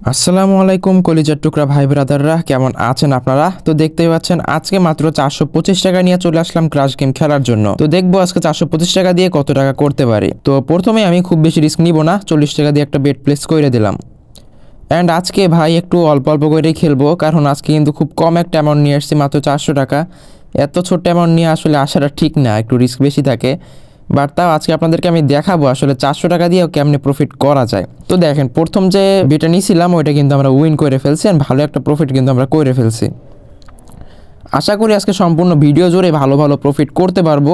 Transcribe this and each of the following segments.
আসসালামু আলাইকুম কলিজার টুকরা ভাই ব্রাদাররা, কেমন আছেন আপনারা? তো দেখতেই পাচ্ছেন আজকে মাত্র 425 টাকা নিয়ে চলে আসলাম ক্রাশ গেম খেলার জন্য। তো দেখবো আজকে 425 টাকা দিয়ে কত টাকা করতে পারি। তো প্রথমে আমি খুব বেশি রিস্ক নিব না, 40 টাকা দিয়ে একটা বেট প্লেস করে দিলাম। অ্যান্ড আজকে ভাই একটু অল্প অল্প করেই খেলবো, কারণ আজকে কিন্তু খুব কম একটা অ্যামাউন্ট নিয়ে আসছি, মাত্র 400 টাকা। এত ছোট্ট অ্যামাউন্ট নিয়ে আসলে আসাটা ঠিক না, একটু রিস্ক বেশি থাকে। বাট তাও আজকে আপনাদেরকে আমি দেখাবো আসলে 400 টাকা দিয়েও কেমনে প্রফিট করা যায়। তো দেখেন, প্রথম যে বেটা নিয়েছিলাম ওইটা কিন্তু আমরা উইন করে ফেলছি, আর ভালো একটা প্রফিট কিন্তু আমরা করে ফেলছি। আশা করি আজকে সম্পূর্ণ ভিডিও জুড়ে ভালো ভালো প্রফিট করতে পারবো।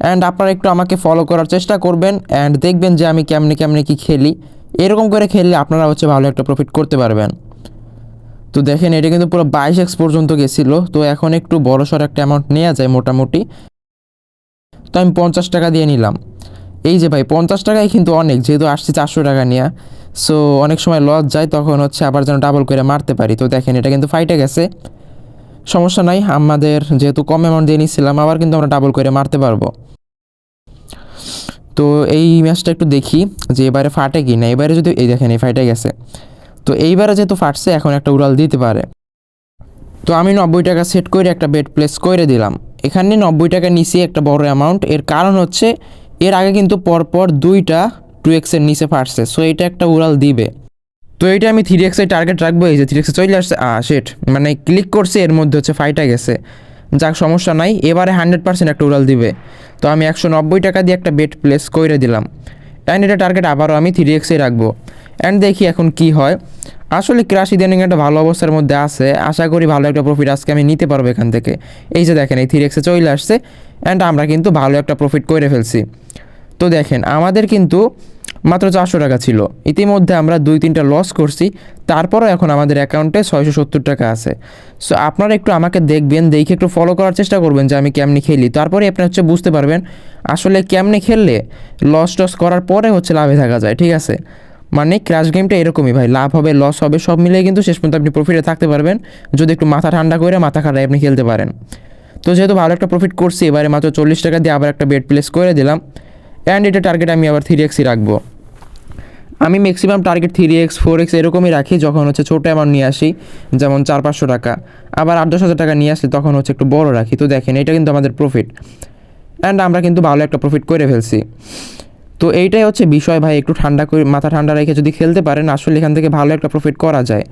অ্যান্ড আপনারা একটু আমাকে ফলো করার চেষ্টা করবেন, অ্যান্ড দেখবেন যে আমি কেমনে কেমনে কি খেলি। এরকম করে খেললে আপনারা ভালো একটা প্রফিট করতে পারবেন। তো দেখেন, এটা কিন্তু পুরো 22x পর্যন্ত গেছিলো। তো এখন একটু বড়সড় একটা অ্যামাউন্ট নেওয়া যায় মোটামুটি। তো আমি 50 টাকা দিয়ে নিলাম। এই যে ভাই 50 টাকায় কিন্তু অনেক, যেহেতু আসছি 400 টাকা নিয়ে। সো অনেক সময় লস যায়, তখন আবার যেন ডাবল করে মারতে পারি। তো দেখেন, এটা কিন্তু ফাইটে গেছে, সমস্যা নাই। আমাদের যেহেতু কম অ্যামাউন্ট দিয়ে নিচ্ছিলাম, আবার কিন্তু আমরা ডাবল করে মারতে পারবো। তো এই ম্যাচটা একটু দেখি যে এবারে ফাটে কি না। এবারে যদি এই দেখেন, এই ফাইটে গেছে। তো এইবারে যেহেতু ফাটছে, এখন একটা উড়াল দিতে পারে। তো আমি 90 টাকা সেট করে একটা বেট প্লেস করে দিলাম। এখানে 90 টাকা নিচে একটা বড় অ্যামাউন্ট। এর কারণ হচ্ছে এর আগে কিন্তু পরপর দুইটা 2x এর নিচে ফাটছে, সো এটা একটা উড়াল দিবে। তো এইটা আমি 3x এর টার্গেট রাখবো। এই যে 3x চলে আসছে, সেট মানে ক্লিক করছে, এর মধ্যে ফাইটা গেছে। যাক, সমস্যা নাই, এবারে 100% একটা উড়াল দিবে। তো আমি 190 টাকা দিয়ে একটা বেট প্লেস করে দিলাম। অ্যান্ড এটা টার্গেট আবারও আমি 3x রাখবো। অ্যান্ড দেখি এখন কি হয়। আসলে ক্রাশ ইদানিং একটা ভালো অবস্থার মধ্যে আছে, আশা করি ভালো একটা প্রফিট আজকে আমি নিতে পারবো এখান থেকে। এই যে দেখেন, এই 3x চলে আসছে, অ্যান্ড আমরা কিন্তু ভালো একটা প্রফিট করে ফেলছি। তো দেখেন, আমাদের কিন্তু মাত্র 400 টাকা ছিল, ইতিমধ্যে আমরা 2-3টা লস করছি। তারপরও এখন আমাদের অ্যাকাউন্টে 670 টাকা আছে। সো আপনারা একটু আমাকে দেখবেন, দেখে একটু ফলো করার চেষ্টা করবেন যে আমি কেমনি খেলি। তারপরে আপনি বুঝতে পারবেন আসলে কেমনে খেললে লস করার পরে লাভে থাকা যায়। ঠিক আছে, মানে ক্র্যাশ গেমটা এরকমই ভাই, লাভ হবে লস হবে সব মিলে কিন্তু শেষ পর্যন্ত আপনি প্রফিটে থাকতে পারবেন, যদি একটু মাথা ঠান্ডা করে মাথা খাটায় আপনি খেলতে পারেন। তো যেহেতু ভালো একটা প্রফিট করছি, এবারে মাত্র 40 টাকা দিয়ে আবার একটা বেট প্লেস করে দিলাম। অ্যান্ড এটা টার্গেট আমি আবার 3xই রাখবো। আমি ম্যাক্সিমাম টার্গেট 3x 4x এরকমই রাখি, যখন ছোটো অ্যামাউন্ট নিয়ে আসি, যেমন 400-500 টাকা। আবার 8-10 হাজার টাকা নিয়ে আসলে তখন একটু বড় রাখি। তো দেখেন, এটা কিন্তু আমাদের প্রফিট, অ্যান্ড আমরা কিন্তু ভালো একটা প্রফিট করে ফেলছি। তো এইটাই বিষয় ভাই, একটু ঠান্ডা করে মাথা ঠান্ডা রেখে যদি খেলতে পারেন, আসলে এখান থেকে ভালো একটা প্রফিট করা যায়।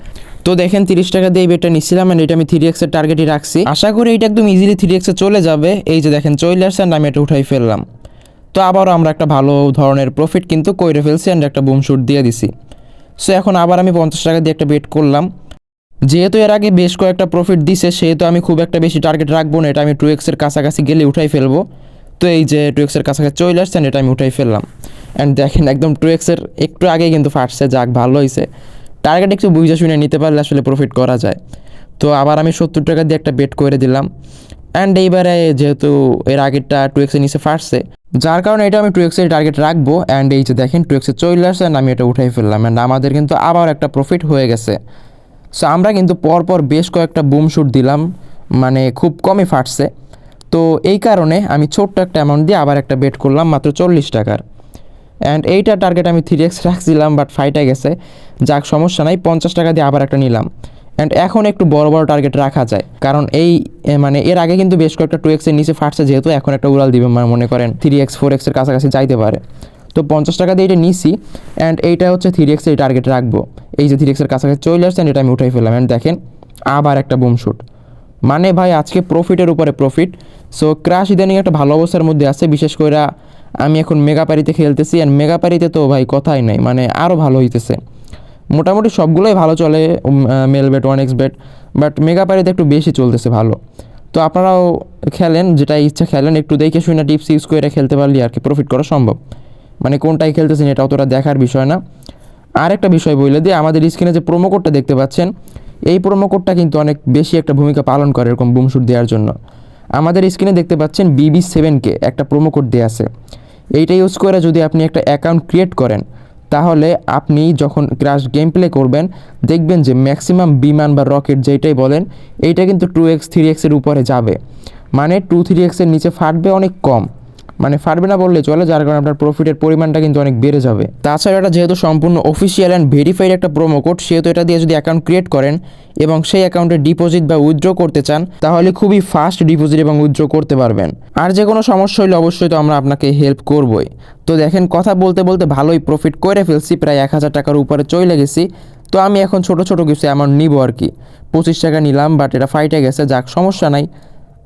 তো দেখেন, 30 টাকা দিয়ে এই বেটটা নিচ্ছিলাম, অ্যান্ড এটা আমি 3x এর টার্গেটই রাখছি। আশা করি এটা একদম ইজিলি 3x চলে যাবে। এই যে দেখেন, চলে আসছে, অ্যান্ড আমি এটা উঠাই ফেললাম। তো আবারও আমরা একটা ভালো ধরনের প্রফিট কিন্তু করে ফেলছি, অ্যান্ড একটা বুম শুট দিয়ে দিছি। সো এখন আবার আমি 50 টাকা দিয়ে একটা বেট করলাম। যেহেতু এর আগে বেশ কয়েকটা প্রফিট দিছে, সেহেতু আমি খুব একটা বেশি টার্গেট রাখবো না, এটা আমি 2x এর কাছাকাছি গেলে উঠাই ফেলবো। তো এই যে 2x এর কাছাকাছি চলে আসছেন, এটা আমি উঠাই ফেললাম। অ্যান্ড দেখেন, একদম 2x এর একটু আগে কিন্তু ফাটছে। যাক, ভালো হয়েছে, টার্গেট একটু বুঝে শুনে নিতে পারলে আসলে প্রফিট করা যায়। তো আবার আমি 70 টাকা দিয়ে একটা বেট করে দিলাম। অ্যান্ড এইবারে যেহেতু এর আগেরটা 2x এর নিচে ফাটছে, যার কারণে এটা আমি 2x এর টার্গেট রাখবো। অ্যান্ড এই যে দেখেন, 2x চলে আসছে, অ্যান্ড আমি এটা উঠাই ফেললাম। অ্যান্ড আমাদের কিন্তু আবার একটা প্রফিট হয়ে গেছে। সো আমরা কিন্তু পরপর বেশ কয়েকটা বুম শুট দিলাম, মানে খুব কমই ফাটছে। তো এই কারণে আমি ছোট্ট একটা অ্যামাউন্ট দিয়ে আবার একটা বেট করলাম মাত্র 40 টাকার। অ্যান্ড এইটা টার্গেট আমি 3x রাখছিলাম, বাট ফাইটে গেছে। যাক, সমস্যা নাই, 50 টাকা দিয়ে আবার একটা নিলাম। অ্যান্ড এখন একটু বড় বড় টার্গেট রাখা যায়, কারণ এই মানে এর আগে কিন্তু বেশ কয়েকটা 2x এর নিচে ফাটছে, যেহেতু এখন একটা উড়াল দিবে, মনে করেন 3x 4x এর কাছাকাছি যাইতে পারে। তো 50 টাকা দিয়ে এটা নিছি, অ্যান্ড এইটা 3x এর টার্গেট রাখবো। এই যে 3x এর কাছাকাছি চলে আসছে, এটা আমি উঠাই ফেললাম। অ্যান্ড দেখেন, আবার একটা বুম শুট। মানে ভাই, আজকে প্রফিটের উপরে প্রফিট। সো ক্রাশ ইদানিং একটা ভালো অবস্থার মধ্যে আছে, বিশেষ করে আমি এখন মেগাপারিতে খেলতেছি। অ্যান্ড মেগাপারিতে তো ভাই কথাই নাই, মানে আরও ভালো হইতেছে। মোটামুটি সবগুলোই ভালো চলে, Melbet 1x bet, but মেগাপারিতে একটু বেশি চলতেছে ভালো। তো আপনারাও খেলেন, যেটা ইচ্ছা খেলেন, একটু দেখে শুনে টিপস ইউজ করে খেলতে পারলে আর কি প্রফিট করা সম্ভব। মানে কোনটাই খেলতেছেন এটা অতটা দেখার বিষয় না। আর একটা বিষয় বলে দিয়ে, আমাদের স্ক্রিনে যে প্রোমো কোডটা দেখতে পাচ্ছেন, এই প্রোমো কোডটা কিন্তু অনেক বেশি একটা ভূমিকা পালন করে এরকম বুম শুট দেওয়ার জন্য। আমাদের স্ক্রিনে দেখতে পাচ্ছেন BB7K একটা প্রোমো কোড দেওয়া আছে। এইটা ইউজ করে যদি আপনি একটা অ্যাকাউন্ট ক্রিয়েট করেন, তাহলে আপনি যখন ক্র্যাশ গেম প্লে করবেন, দেখবেন যে ম্যাক্সিমাম বিমান বা রকেট যেটাই বলেন, এইটা কিন্তু 2x 3x এর উপরে যাবে। মানে 2-3x এর নিচে ফাটবে অনেক কম। মানে ফাটবে না বললে চলে, যার কারণে আপনার প্রফিটের পরিমাণটা কিন্তু অনেক বেড়ে যাবে। তাছাড়া এটা যেহেতু সম্পূর্ণ অফিসিয়াল অ্যান্ড ভেরিফাইড একটা প্রোমো কোড, সেহেতু এটা দিয়ে যদি অ্যাকাউন্ট ক্রিয়েট করেন এবং সেই অ্যাকাউন্টে ডিপোজিট বা উইথড্র করতে চান, তাহলে খুবই ফাস্ট ডিপোজিট এবং উইথড্র করতে পারবেন। আর যে কোনো সমস্যা হলে অবশ্যই তো আমরা আপনাকে হেল্প করবই। তো দেখেন, কথা বলতে বলতে ভালোই প্রফিট করে ফেলছি, প্রায় 1000 টাকার উপরে চলে গেছি। তো আমি এখন ছোট ছোট কিছু অ্যামাউন্ট নিব আর কি। 25 টাকা নিলাম, বাট এটা ফাইটে গেছে, যাক সমস্যা নাই।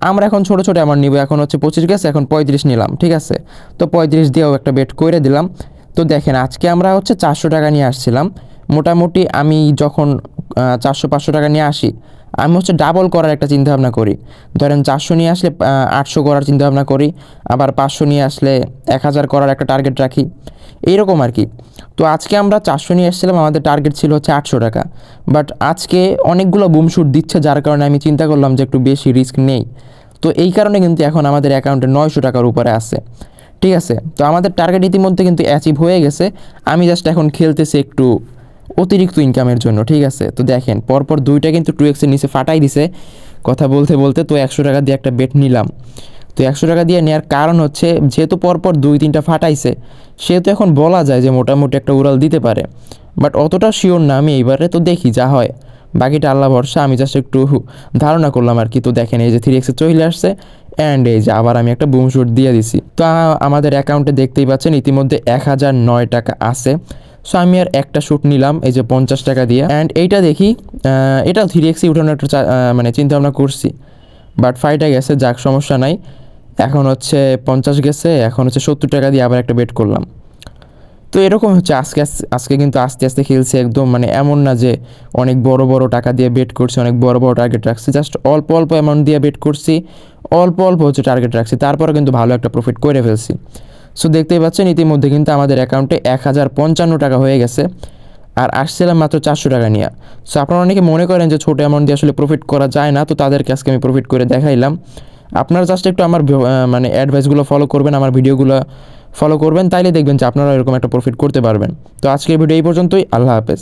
আমরা এখন ছোটো ছোটো অ্যামাউন্ট নিব, এখন হচ্ছে 25 গেছে, এখন 35 নিলাম, ঠিক আছে। তো 35 দিয়েও একটা বেট করে দিলাম। তো দেখেন, আজকে আমরা হচ্ছে 400 টাকা নিয়ে আসছিলাম। মোটামুটি আমি যখন 400-500 টাকা নিয়ে আসি, আমি হচ্ছে ডাবল করার একটা চিন্তাভাবনা করি। ধরেন 400 নিয়ে আসলে 800 করার চিন্তাভাবনা করি, আবার 500 নিয়ে আসলে 1000 করার একটা টার্গেট রাখি, এইরকম আর কি। তো আজকে আমরা 400 নিয়ে এসেছিলাম, আমাদের টার্গেট ছিল হচ্ছে 800 টাকা। বাট আজকে অনেকগুলো বুমশুট দিচ্ছে, যার কারণে আমি চিন্তা করলাম যে একটু বেশি রিস্ক নেই। তো এই কারণে কিন্তু এখন আমাদের অ্যাকাউন্টে 900 টাকার উপরে আছে, ঠিক আছে। তো আমাদের টার্গেট ইতিমধ্যে কিন্তু অ্যাচিভ হয়ে গেছে। আমি জাস্ট এখন খেলতেছি একটু অতিরিক্ত ইনকামের জন্য, ঠিক আছে। তো দেখেন, পরপর দুইটা কিন্তু 2x-এর নিচে ফাটাই দিছে কথা বলতে বলতে। তো 100 টাকা দিয়ে একটা বেট নিলাম। তো 100 টাকা দিয়ে নেওয়ার কারণ হচ্ছে, যেহেতু পরপর 2-3টা ফাটাইছে, সেহেতু এখন বলা যায় যে মোটামুটি একটা উড়াল দিতে পারে। বাট অতটা শিওর না আমি এইবারে, তো দেখি যা হয়, বাকিটা আল্লাহ ভরসা। আমি জাস্ট একটু ধারণা করলাম আর কি। তো দেখেন, এই যে 3x-এ চলে আসছে, অ্যান্ড এই যে আবার আমি একটা বুম শুট দিয়ে দিছি। তো আমাদের অ্যাকাউন্টে দেখতেই পাচ্ছেন ইতিমধ্যে 1009 টাকা আছে। সো আমি আর একটা শ্যুট নিলাম এই যে 50 টাকা দিয়ে। অ্যান্ড এইটা দেখি, এটা 3x-ই উঠানোর একটা মানে চিন্তাভাবনা করছি, বাট ফাইটে গেছে, যাক সমস্যা নাই। এখন হচ্ছে 50 গেছে, এখন হচ্ছে 70 টাকা দিয়ে আবার একটা বেট করলাম। তো এরকম হচ্ছে আজকে কিন্তু আস্তে আস্তে খেলছে একদম, মানে এমন না যে অনেক বড় বড় টাকা দিয়ে বেট করছি, অনেক বড় বড় টার্গেট রাখছি, জাস্ট অল্প অল্প অ্যামাউন্ট দিয়ে বেট করছি, অল্প অল্প হচ্ছে টার্গেট রাখছি, তারপরে কিন্তু ভালো একটা প্রফিট করে ফেলছি। সো দেখতেই পাচ্ছেন ইতিমধ্যে কিন্তু আমাদের অ্যাকাউন্টে 1055 টাকা হয়ে গেছে, আর আসছিলাম মাত্র 400 টাকা নিয়ে। সো আপনারা অনেকে মনে করেন যে ছোটো অ্যামাউন্ট দিয়ে আসলে প্রফিট করা যায় না, তো তাদেরকে আজকে আমি প্রফিট করে দেখাইলাম। আপনারা জাস্ট একটু আমার মানে অ্যাডভাইসগুলো ফলো করবেন, আমার ভিডিওগুলো ফলো করবেন, তাইলে দেখবেন যে আপনারা এরকম একটা প্রফিট করতে পারবেন। তো আজকের ভিডিও এই পর্যন্তই, আল্লাহ হাফেজ।